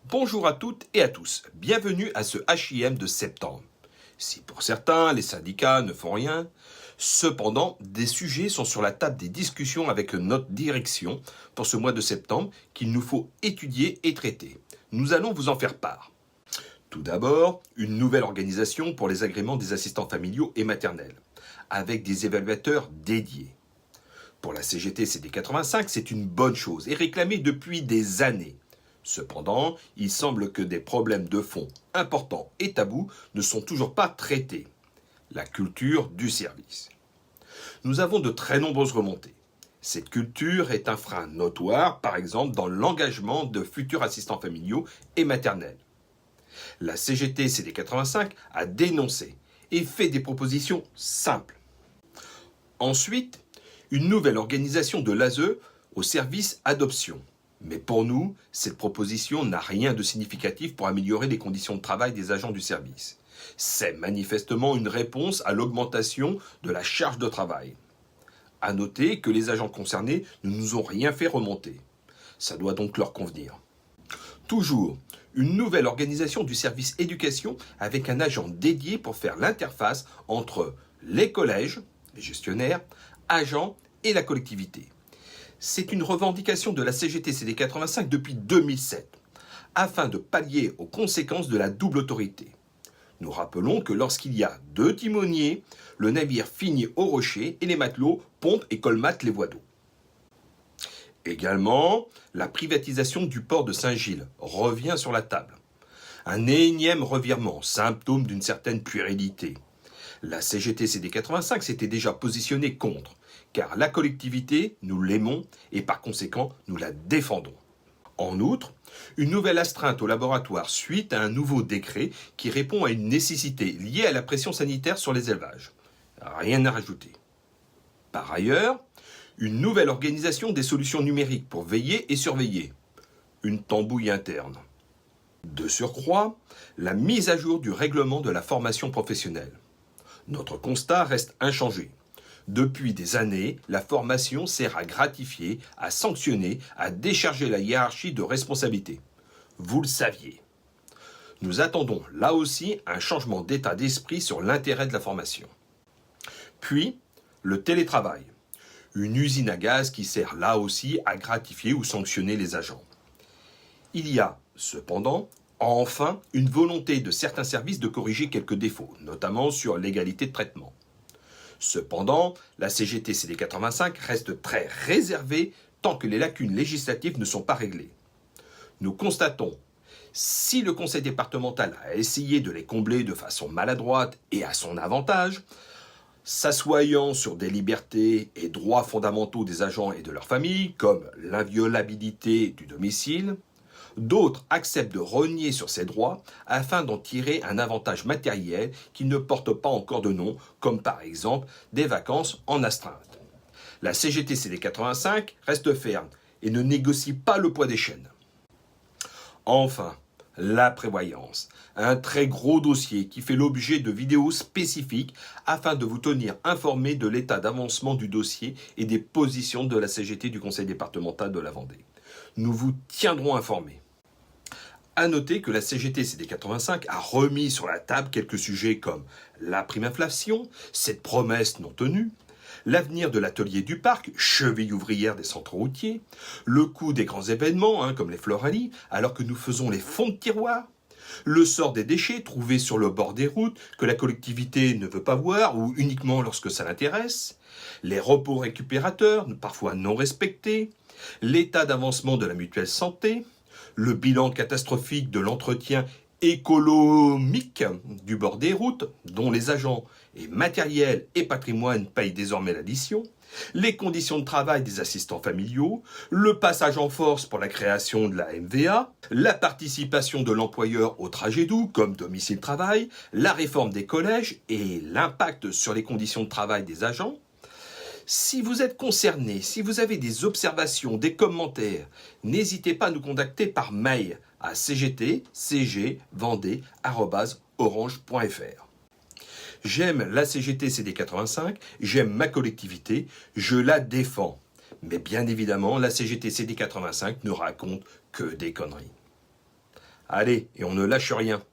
Bonjour à toutes et à tous, bienvenue à ce HIM de septembre. Si pour certains, les syndicats ne font rien, cependant, des sujets sont sur la table des discussions avec notre direction pour ce mois de septembre qu'il nous faut étudier et traiter. Nous allons vous en faire part. Tout d'abord, une nouvelle organisation pour les agréments des assistants familiaux et maternels, avec des évaluateurs dédiés. Pour la CGT CD85, c'est une bonne chose et réclamée depuis des années. Cependant, il semble que des problèmes de fond importants et tabous ne sont toujours pas traités. La culture du service. Nous avons de très nombreuses remontées. Cette culture est un frein notoire, par exemple, dans l'engagement de futurs assistants familiaux et maternels. La CGT CD85 a dénoncé et fait des propositions simples. Ensuite, une nouvelle organisation de l'ASE au service adoption. Mais pour nous, cette proposition n'a rien de significatif pour améliorer les conditions de travail des agents du service. C'est manifestement une réponse à l'augmentation de la charge de travail. À noter que les agents concernés ne nous ont rien fait remonter. Ça doit donc leur convenir. Toujours, une nouvelle organisation du service éducation avec un agent dédié pour faire l'interface entre les collèges, les gestionnaires, agents et la collectivité. C'est une revendication de la CGT CD85 depuis 2007, afin de pallier aux conséquences de la double autorité. Nous rappelons que lorsqu'il y a deux timoniers, le navire finit au rocher et les matelots pompent et colmatent les voies d'eau. Également, la privatisation du port de Saint-Gilles revient sur la table. Un énième revirement, symptôme d'une certaine puérilité. La CGT CD85 s'était déjà positionnée contre, car la collectivité, nous l'aimons et par conséquent, nous la défendons. En outre, une nouvelle astreinte au laboratoire suite à un nouveau décret qui répond à une nécessité liée à la pression sanitaire sur les élevages. Rien à rajouter. Par ailleurs, une nouvelle organisation des solutions numériques pour veiller et surveiller. Une tambouille interne. De surcroît, la mise à jour du règlement de la formation professionnelle. Notre constat reste inchangé. Depuis des années, la formation sert à gratifier, à sanctionner, à décharger la hiérarchie de responsabilité. Vous le saviez. Nous attendons là aussi un changement d'état d'esprit sur l'intérêt de la formation. Puis, le télétravail. Une usine à gaz qui sert là aussi à gratifier ou sanctionner les agents. Il y a, cependant, enfin, une volonté de certains services de corriger quelques défauts, notamment sur l'égalité de traitement. Cependant, la CGT CD85 reste très réservée tant que les lacunes législatives ne sont pas réglées. Nous constatons, si le conseil départemental a essayé de les combler de façon maladroite et à son avantage, s'assoyant sur des libertés et droits fondamentaux des agents et de leurs familles, comme l'inviolabilité du domicile, d'autres acceptent de renier sur ces droits afin d'en tirer un avantage matériel qui ne porte pas encore de nom, comme par exemple des vacances en astreinte. La CGT CD85 reste ferme et ne négocie pas le poids des chaînes. Enfin, la prévoyance, un très gros dossier qui fait l'objet de vidéos spécifiques afin de vous tenir informé de l'état d'avancement du dossier et des positions de la CGT du conseil départemental de la Vendée. Nous vous tiendrons informés. À noter que la CGT CD85 a remis sur la table quelques sujets comme la prime inflation, cette promesse non tenue, l'avenir de l'atelier du parc, cheville ouvrière des centres routiers, le coût des grands événements comme les Floralies, alors que nous faisons les fonds de tiroir, le sort des déchets trouvés sur le bord des routes que la collectivité ne veut pas voir ou uniquement lorsque ça l'intéresse, les repos récupérateurs, parfois non respectés, l'état d'avancement de la mutuelle santé, le bilan catastrophique de l'entretien économique du bord des routes, dont les agents et matériel et patrimoine payent désormais l'addition, les conditions de travail des assistants familiaux, le passage en force pour la création de la MVA, la participation de l'employeur au trajet doux comme domicile-travail, la réforme des collèges et l'impact sur les conditions de travail des agents. Si vous êtes concerné, si vous avez des observations, des commentaires, n'hésitez pas à nous contacter par mail à cgtvendée@orange.fr. J'aime la CGT CD85, j'aime ma collectivité, je la défends. Mais bien évidemment, la CGT CD85 ne raconte que des conneries. Allez, et on ne lâche rien.